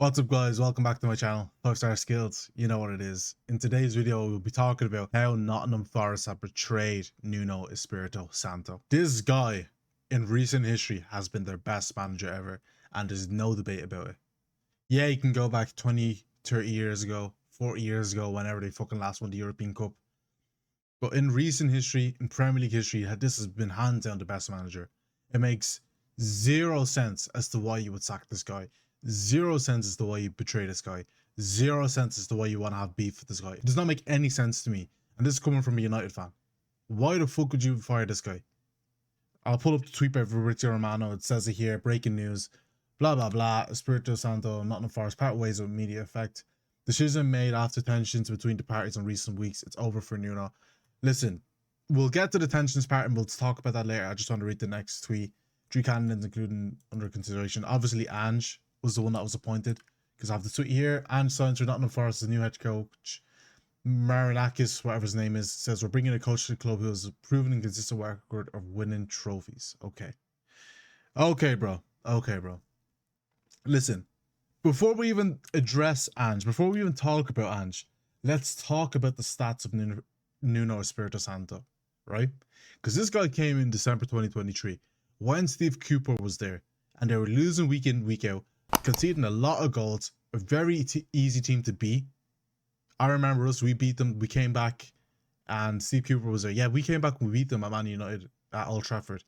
What's up guys, welcome back to my channel, 5-Star Skills. You know what it is. In today's video, we'll be talking about how Nottingham Forest have betrayed Nuno, Espírito, Santo. This guy, in recent history, has been their best manager ever, and there's no debate about it. Yeah, you can go back 20, 30 years ago, 40 years ago, whenever they fucking last won the European Cup. But in recent history, in Premier League history, this has been hands down the best manager. It makes zero sense as to why you would sack this guy. Zero sense as to why you betray this guy. Zero sense as to why you want to have beef with this guy. It does not make any sense to me. And this is coming from a United fan. Why the fuck would you fire this guy? I'll pull up the tweet by fabrizioromano. It says it here. Breaking news. Blah, blah, blah. Espírito Santo, Nottingham Forest part ways with immediate effect. Decision made after tensions between the parties in recent weeks. It's over for Nuno. Listen, we'll get to the tensions part and we'll talk about that later. I just want to read the next tweet. 3 candidates including under consideration. Obviously, Ange was the one that was appointed, because I have the tweet here. Ange signs for Nottingham Forest as the new head coach. Marinakis, whatever his name is, says we're bringing a coach to the club who has a proven and consistent record of winning trophies. Okay, bro. Listen, before we even address Ange, before we even talk about Ange, let's talk about the stats of Nuno Espírito Santo, right? Because this guy came in December 2023 when Steve Cooper was there, and they were losing week in, week out, conceding a lot of goals, a very easy team to beat. I remember us, we beat them, we came back, and Steve Cooper was there. Yeah, we came back and we beat them at Man United at Old Trafford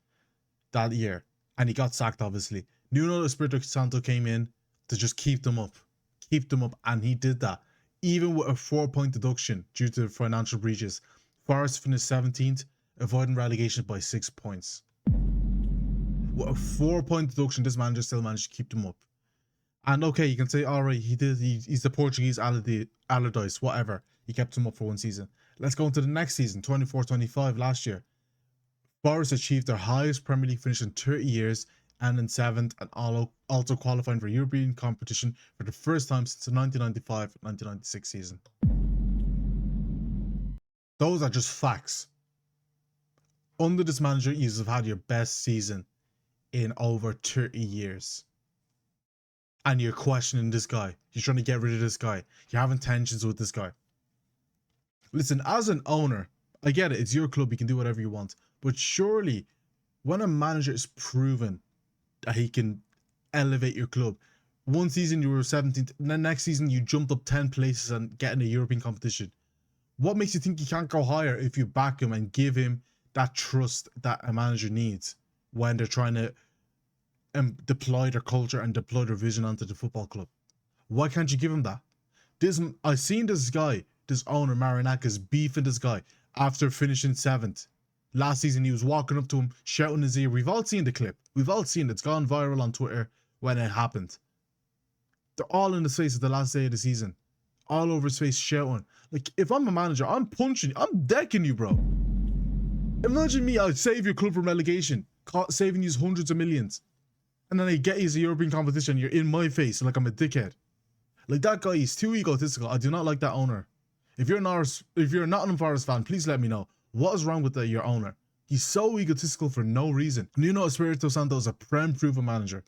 that year, and he got sacked, obviously. Nuno Espírito Santo came in to just keep them up, and he did that. Even with a 4-point deduction due to financial breaches, Forest finished 17th, avoiding relegation by 6 points. With a 4-point deduction, this manager still managed to keep them up. And okay, you can say, alright, he's the Portuguese Allardyce, whatever. He kept them up for one season. Let's go into the next season, 24-25 last year. Forest achieved their highest Premier League finish in 30 years, and in 7th, and also qualifying for European competition for the first time since the 1995-1996 season. Those are just facts. Under this manager, you have had your best season in over 30 years. And you're questioning this guy. You're trying to get rid of this guy. You're having tensions with this guy. Listen, as an owner, I get it. It's your club. You can do whatever you want. But surely, when a manager is proven that he can elevate your club, one season you were 17th, and then next season you jumped up 10 places and get in a European competition. What makes you think you can't go higher if you back him and give him that trust that a manager needs when they're trying to deploy their culture and deploy their vision onto the football club? Why can't you give him that? I've seen this guy, this owner, Marinakis, beefing this guy after finishing 7th. Last season, he was walking up to him, shouting in his ear. We've all seen the clip. We've all seen it. It's gone viral on Twitter when it happened. They're all in his face at the last day of the season. All over his face, shouting. Like, if I'm a manager, I'm punching you. I'm decking you, bro. Imagine me, I'd save your club from relegation, saving you hundreds of millions. And then I get you a European competition, you're in my face like I'm a dickhead. Like, that guy is too egotistical. I do not like that owner. If you're a Nottingham Forest fan, please let me know. What is wrong with your owner? He's so egotistical for no reason. Nuno Espírito Santo is a proven manager.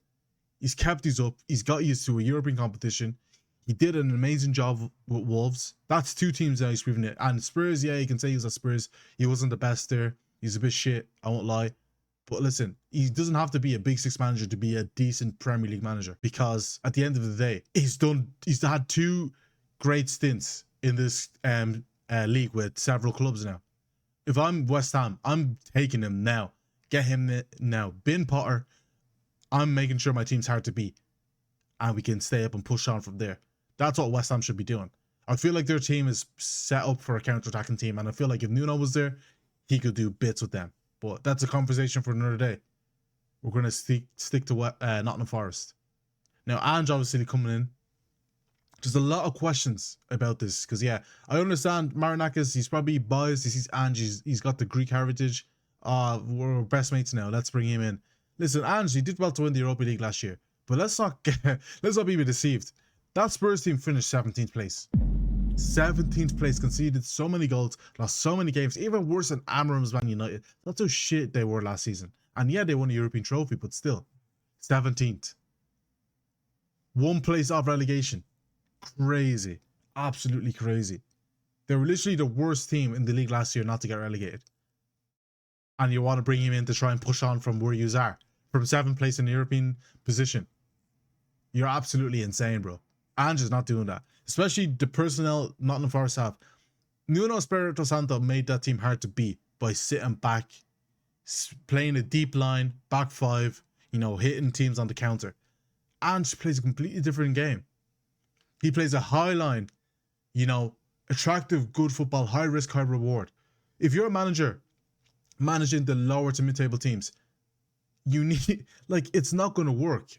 He's kept us up. He's got used to a European competition. He did an amazing job with Wolves. That's 2 teams now he's proven it. And Spurs, yeah, you can say he was at Spurs. He wasn't the best there. He's a bit shit, I won't lie. But listen, he doesn't have to be a Big 6 manager to be a decent Premier League manager, because at the end of the day, he's had 2 great stints in this league with several clubs now. If I'm West Ham, I'm taking him now. Get him now. Bin Potter, I'm making sure my team's hard to beat, and we can stay up and push on from there. That's what West Ham should be doing. I feel like their team is set up for a counter-attacking team, and I feel like if Nuno was there, he could do bits with them. But that's a conversation for another day. We're going to stick to Nottingham Forest. Now, Ange obviously coming in. There's a lot of questions about this, because, yeah, I understand Marinakis, he's probably biased. He sees Ange, he's got the Greek heritage. We're best mates now. Let's bring him in. Listen, Ange, he did well to win the Europa League last year, but let's not be deceived. That Spurs team finished 17th place. 17th place, conceded so many goals, lost so many games, even worse than Amarim's Man United. That's how shit they were last season. And yeah, they won a European trophy, but still, 17th. 1 place off relegation. Crazy. Absolutely crazy. They were literally the worst team in the league last year not to get relegated. And you want to bring him in to try and push on from where you are. From 7th place in the European position. You're absolutely insane, bro. Ange is not doing that. Especially the personnel Nottingham Forest have. Nuno, Espírito, Santo made that team hard to beat by sitting back, playing a deep line, back 5, you know, hitting teams on the counter. Ange plays a completely different game. He plays a high line, you know, attractive, good football, high risk, high reward. If you're a manager managing the lower to mid-table teams, you need, like, it's not going to work.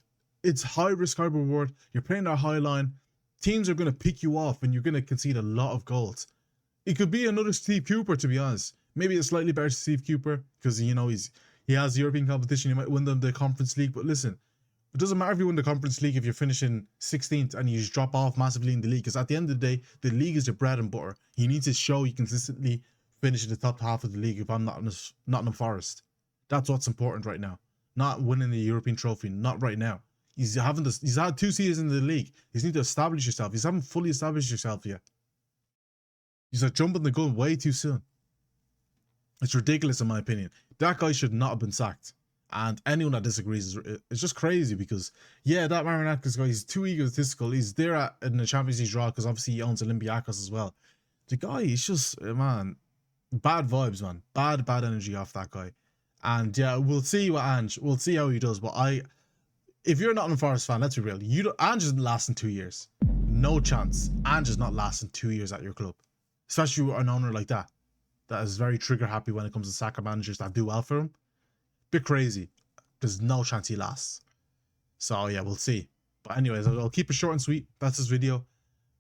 It's high risk, high reward. You're playing that high line. Teams are going to pick you off and you're going to concede a lot of goals. It could be another Steve Cooper, to be honest. Maybe a slightly better Steve Cooper because, you know, he has European competition. He might win them the Conference League. But listen, it doesn't matter if you win the Conference League if you're finishing 16th and you just drop off massively in the league. Because at the end of the day, the league is your bread and butter. You need to show you consistently finish in the top half of the league if I'm not in Forest. That's what's important right now. Not winning the European trophy. Not right now. He's had 2 seasons in the league. You need to establish yourself. You haven't fully established yourself yet. He's like jumping the gun way too soon. It's ridiculous in my opinion. That guy should not have been sacked. And anyone that disagrees it's just crazy because, yeah, that Marinakis guy, he's too egotistical. He's there in the Champions League draw because obviously he owns Olympiacos as well. The guy, he's just, man, bad vibes, man. Bad energy off that guy. And yeah, we'll see what Ange, we'll see how he does. But if you're not a Forest fan, let's be real. Ange isn't lasting 2 years. No chance. Ange is not lasting 2 years at your club. Especially with an owner like that. That is very trigger happy when it comes to soccer managers that do well for him. Bit crazy. There's no chance he lasts. So yeah, we'll see. But anyways, I'll keep it short and sweet. That's this video.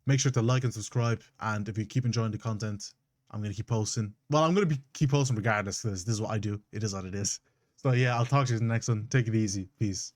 Make sure to like and subscribe. And if you keep enjoying the content, I'm going to keep posting. Well, I'm going to keep posting regardless because this is what I do. It is what it is. So yeah, I'll talk to you in the next one. Take it easy. Peace.